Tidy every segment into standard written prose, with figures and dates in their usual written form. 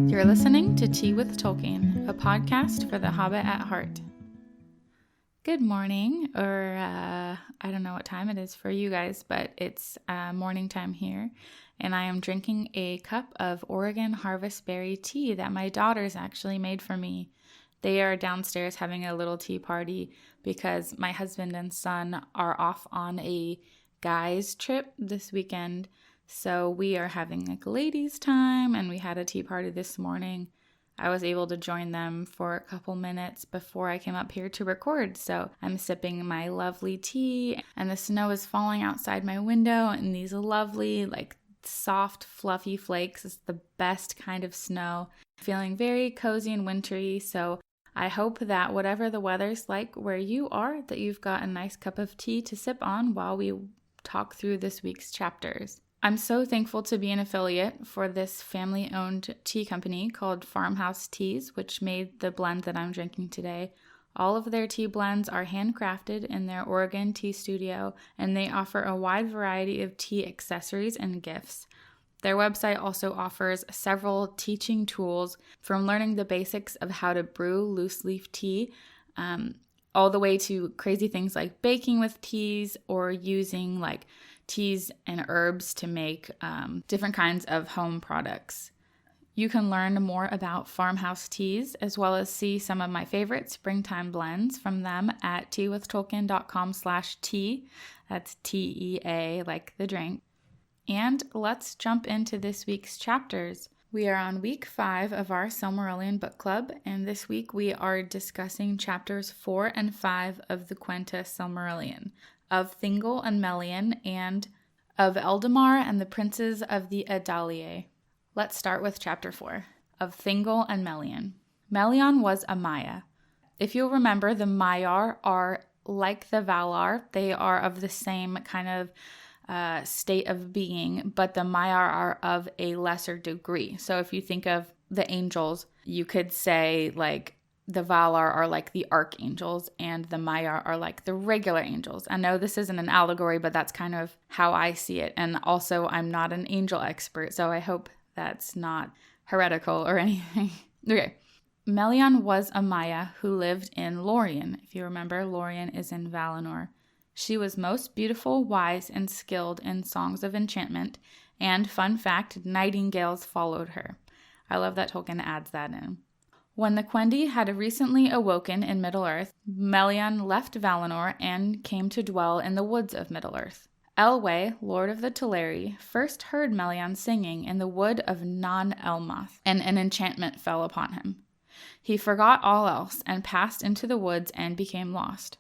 You're listening to Tea with Tolkien, a podcast for the Hobbit at heart. Good morning, or I don't know what time it is for you guys, but it's morning time here, and I am drinking a cup of Oregon Harvest Berry tea that my daughters actually made for me. They are downstairs having a little tea party because my husband and son are off on a guys trip this weekend. So we are having like ladies' time, and we had a tea party this morning. I was able to join them for a couple minutes before I came up here to record. So I'm sipping my lovely tea, and the snow is falling outside my window, and these lovely, like soft, fluffy flakes. It's the best kind of snow. Feeling very cozy and wintry. So I hope that whatever the weather's like where you are, that you've got a nice cup of tea to sip on while we talk through this week's chapters. I'm so thankful to be an affiliate for this family-owned tea company called Farmhouse Teas, which made the blend that I'm drinking today. All of their tea blends are handcrafted in their Oregon tea studio, and they offer a wide variety of tea accessories and gifts. Their website also offers several teaching tools, from learning the basics of how to brew loose leaf tea, all the way to crazy things like baking with teas or using like teas and herbs to make different kinds of home products. You can learn more about Farmhouse Teas, as well as see some of my favorite springtime blends from them at teawithtolkien.com/tea. That's TEA, like the drink. And let's jump into this week's chapters. We are on week 5 of our Silmarillion book club, and this week we are discussing chapters 4 and 5 of the Quenta Silmarillion, of Thingol and Melian, and of Eldamar and the princes of the Adalier. Let's start with chapter 4, of Thingol and Melian. Melian was a Maya. If you'll remember, the Maiar are like the Valar. They are of the same kind of state of being, but the Maiar are of a lesser degree. So if you think of the angels, you could say like the Valar are like the archangels and the Maiar are like the regular angels. I know this isn't an allegory, but that's kind of how I see it. And also, I'm not an angel expert, so I hope that's not heretical or anything. Okay. Melian was a Maya who lived in Lorien. If you remember, Lorien is in Valinor. She was most beautiful, wise, and skilled in songs of enchantment, and fun fact, nightingales followed her. I love that Tolkien adds that in. When the Quendi had recently awoken in Middle-earth, Melian left Valinor and came to dwell in the woods of Middle-earth. Elwë, lord of the Teleri, first heard Melian singing in the wood of Non-Elmoth, and an enchantment fell upon him. He forgot all else and passed into the woods and became lost.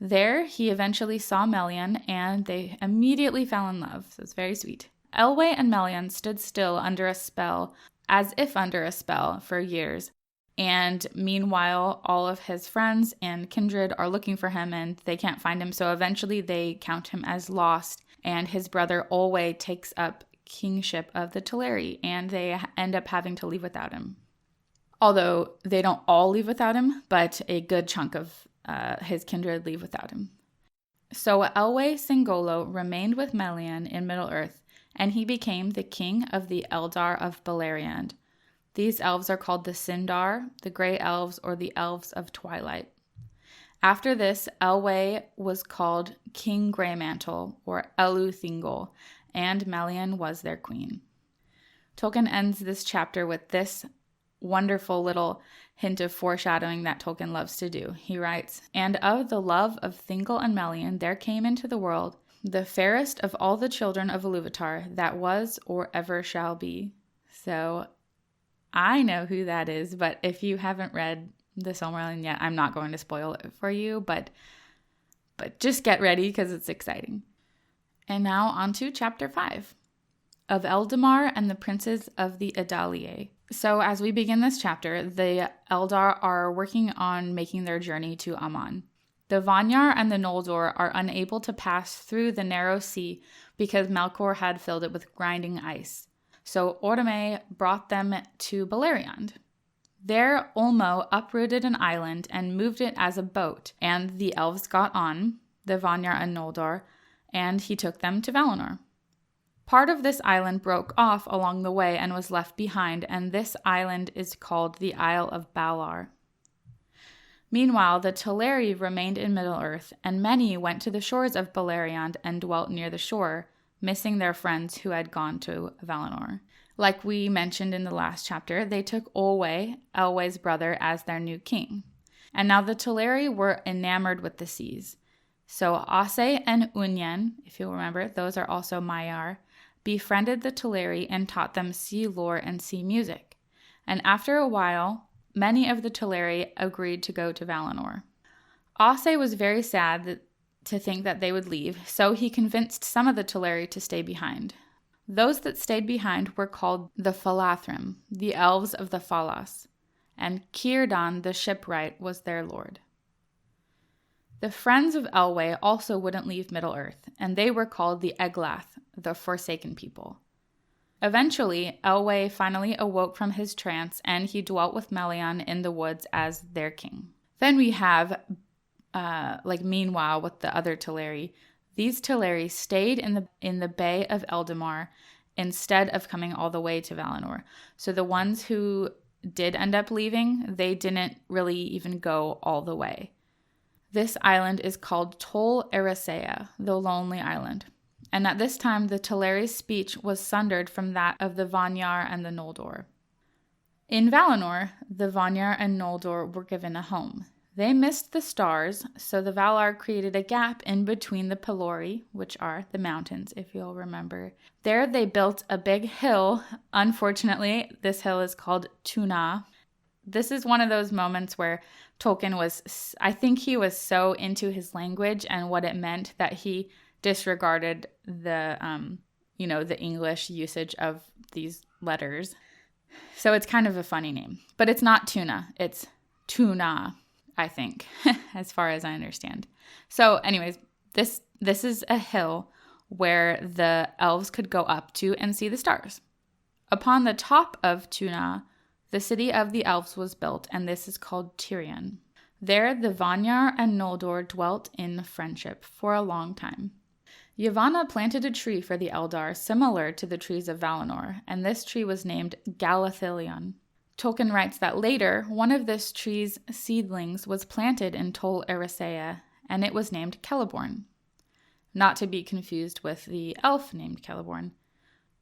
There, he eventually saw Melian, and they immediately fell in love. So it's very sweet. Elwë and Melian stood still under a spell, as if under a spell, for years. And meanwhile, all of his friends and kindred are looking for him, and they can't find him. So eventually they count him as lost, and his brother Olwë takes up kingship of the Teleri, and they end up having to leave without him. Although they don't all leave without him, but a good chunk of his kindred leave without him. So Elwë Singolo remained with Melian in Middle-earth, and he became the king of the Eldar of Beleriand. These elves are called the Sindar, the Grey Elves, or the Elves of Twilight. After this, Elwë was called King Greymantle, or Elu Thingol, and Melian was their queen. Tolkien ends this chapter with this wonderful little hint of foreshadowing that Tolkien loves to do. He writes, "And of the love of Thingol and Melian there came into the world the fairest of all the children of Iluvatar that was or ever shall be." So I know who that is, but if you haven't read the Silmarillion yet, I'm not going to spoil it for you, but just get ready because it's exciting. And now on to chapter 5, of Eldamar and the princes of the Adalier. So as we begin this chapter, the Eldar are working on making their journey to Aman. The Vanyar and the Noldor are unable to pass through the narrow sea because Melkor had filled it with grinding ice. So Orome brought them to Beleriand. There, Ulmo uprooted an island and moved it as a boat, and the elves got on, the Vanyar and Noldor, and he took them to Valinor. Part of this island broke off along the way and was left behind, and this island is called the Isle of Balar. Meanwhile, the Teleri remained in Middle-earth, and many went to the shores of Beleriand and dwelt near the shore, missing their friends who had gone to Valinor. Like we mentioned in the last chapter, they took Olwe, Elwë's brother, as their new king. And now the Teleri were enamored with the seas. So Ase and Unyen, if you'll remember, those are also Maiar, befriended the Teleri and taught them sea lore and sea music. And after a while, many of the Teleri agreed to go to Valinor. Ase was very sad to think that they would leave, so he convinced some of the Teleri to stay behind. Those that stayed behind were called the Falathrim, the elves of the Falas, and Círdan the shipwright was their lord. The friends of Elwë also wouldn't leave Middle-earth, and they were called the Eglath, the Forsaken People. Eventually, Elwë finally awoke from his trance, and he dwelt with Melian in the woods as their king. Then we have, meanwhile, with the other Teleri, these Teleri stayed in the Bay of Eldamar instead of coming all the way to Valinor. So the ones who did end up leaving, they didn't really even go all the way. This island is called Tol Eressëa, the Lonely Island. And at this time, the Teleri's speech was sundered from that of the Vanyar and the Noldor. In Valinor, the Vanyar and Noldor were given a home. They missed the stars, so the Valar created a gap in between the Pelori, which are the mountains, if you'll remember. There they built a big hill. Unfortunately, this hill is called Tuna. This is one of those moments where Tolkien I think he was so into his language and what it meant that he disregarded the English usage of these letters. So it's kind of a funny name. But it's not Tuna, it's Tuna, I think, as far as I understand. So anyways, this is a hill where the elves could go up to and see the stars. Upon the top of Tuna, the city of the elves was built, and this is called Tirion. There, the Vanyar and Noldor dwelt in friendship for a long time. Yavanna planted a tree for the Eldar similar to the trees of Valinor, and this tree was named Galathylion. Tolkien writes that later, one of this tree's seedlings was planted in Tol Eressëa, and it was named Celeborn. Not to be confused with the elf named Celeborn.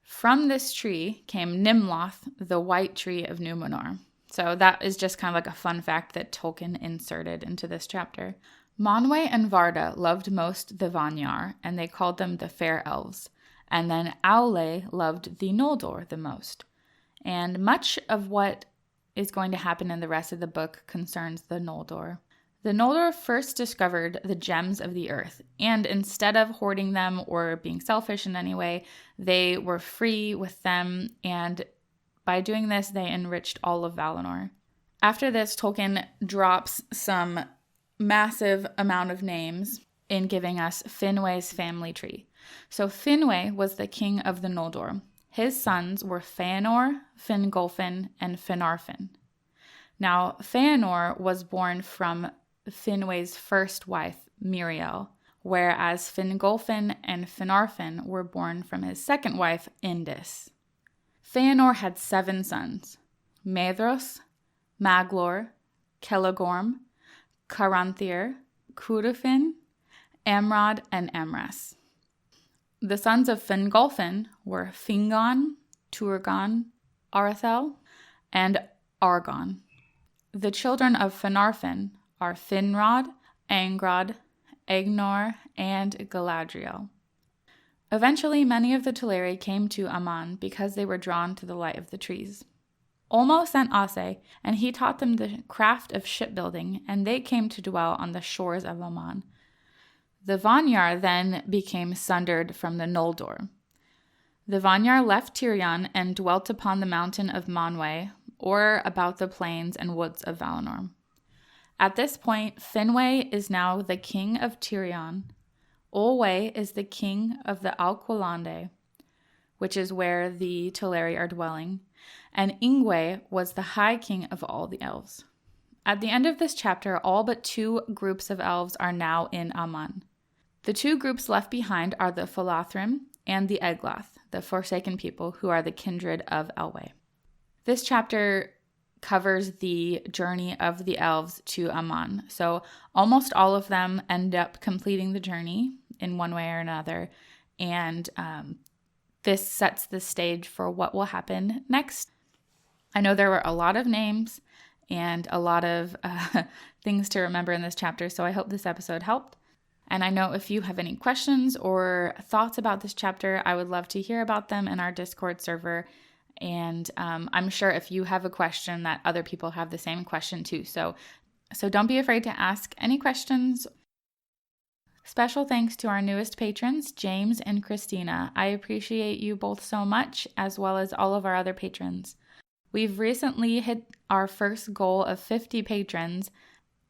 From this tree came Nimloth, the white tree of Numenor. So that is just kind of like a fun fact that Tolkien inserted into this chapter. Manwë and Varda loved most the Vanyar, and they called them the Fair Elves. And then Aule loved the Noldor the most. And much of what is going to happen in the rest of the book concerns the Noldor. The Noldor first discovered the gems of the earth, and instead of hoarding them or being selfish in any way, they were free with them, and by doing this, they enriched all of Valinor. After this, Tolkien drops some massive amount of names in giving us Finwë's family tree. So Finwë was the king of the Noldor. His sons were Fëanor, Fingolfin, and Finarfin. Now, Fëanor was born from Finwë's first wife, Miriel, whereas Fingolfin and Finarfin were born from his second wife, Indis. Fëanor had 7 sons, Maedhros, Maglor, Celegorm, Caranthir, Curufin, Amrod, and Amras. The sons of Fingolfin were Fingon, Turgon, Arathel, and Argon. The children of Finarfin are Finrod, Angrod, Egnor, and Galadriel. Eventually, many of the Teleri came to Aman because they were drawn to the light of the trees. Ulmo sent Ase, and he taught them the craft of shipbuilding, and they came to dwell on the shores of Aman. The Vanyar then became sundered from the Noldor. The Vanyar left Tirion and dwelt upon the mountain of Manwë, or about the plains and woods of Valinor. At this point, Finwë is now the king of Tirion. Olwë is the king of the Alqualande, which is where the Teleri are dwelling, and Ingwe was the high king of all the elves. At the end of this chapter, all but 2 groups of elves are now in Aman. The 2 groups left behind are the Falathrim and the Eglath. the Forsaken People, who are the kindred of Elwë. This chapter covers the journey of the elves to Aman. So almost all of them end up completing the journey in one way or another. And this sets the stage for what will happen next. I know there were a lot of names and a lot of things to remember in this chapter, so I hope this episode helped. And I know if you have any questions or thoughts about this chapter, I would love to hear about them in our Discord server. And I'm sure if you have a question that other people have the same question too. So don't be afraid to ask any questions. Special thanks to our newest patrons, James and Christina. I appreciate you both so much, as well as all of our other patrons. We've recently hit our first goal of 50 patrons,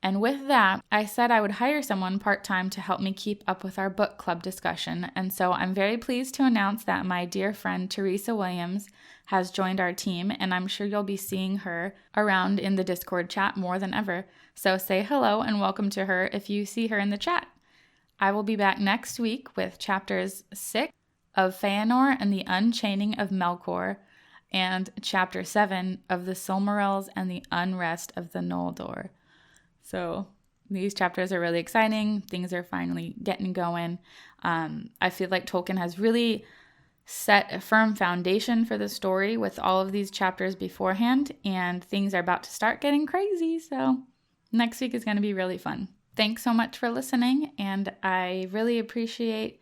and with that, I said I would hire someone part-time to help me keep up with our book club discussion, and so I'm very pleased to announce that my dear friend Teresa Williams has joined our team, and I'm sure you'll be seeing her around in the Discord chat more than ever. So say hello and welcome to her if you see her in the chat. I will be back next week with chapters 6 of Feanor and the Unchaining of Melkor, and chapter 7 of the Silmarils and the Unrest of the Noldor. So these chapters are really exciting. Things are finally getting going. I feel like Tolkien has really set a firm foundation for the story with all of these chapters beforehand, and things are about to start getting crazy. So next week is going to be really fun. Thanks so much for listening, and I really appreciate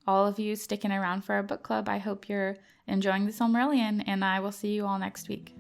all of you sticking around for our book club. I hope you're enjoying the Silmarillion, and I will see you all next week.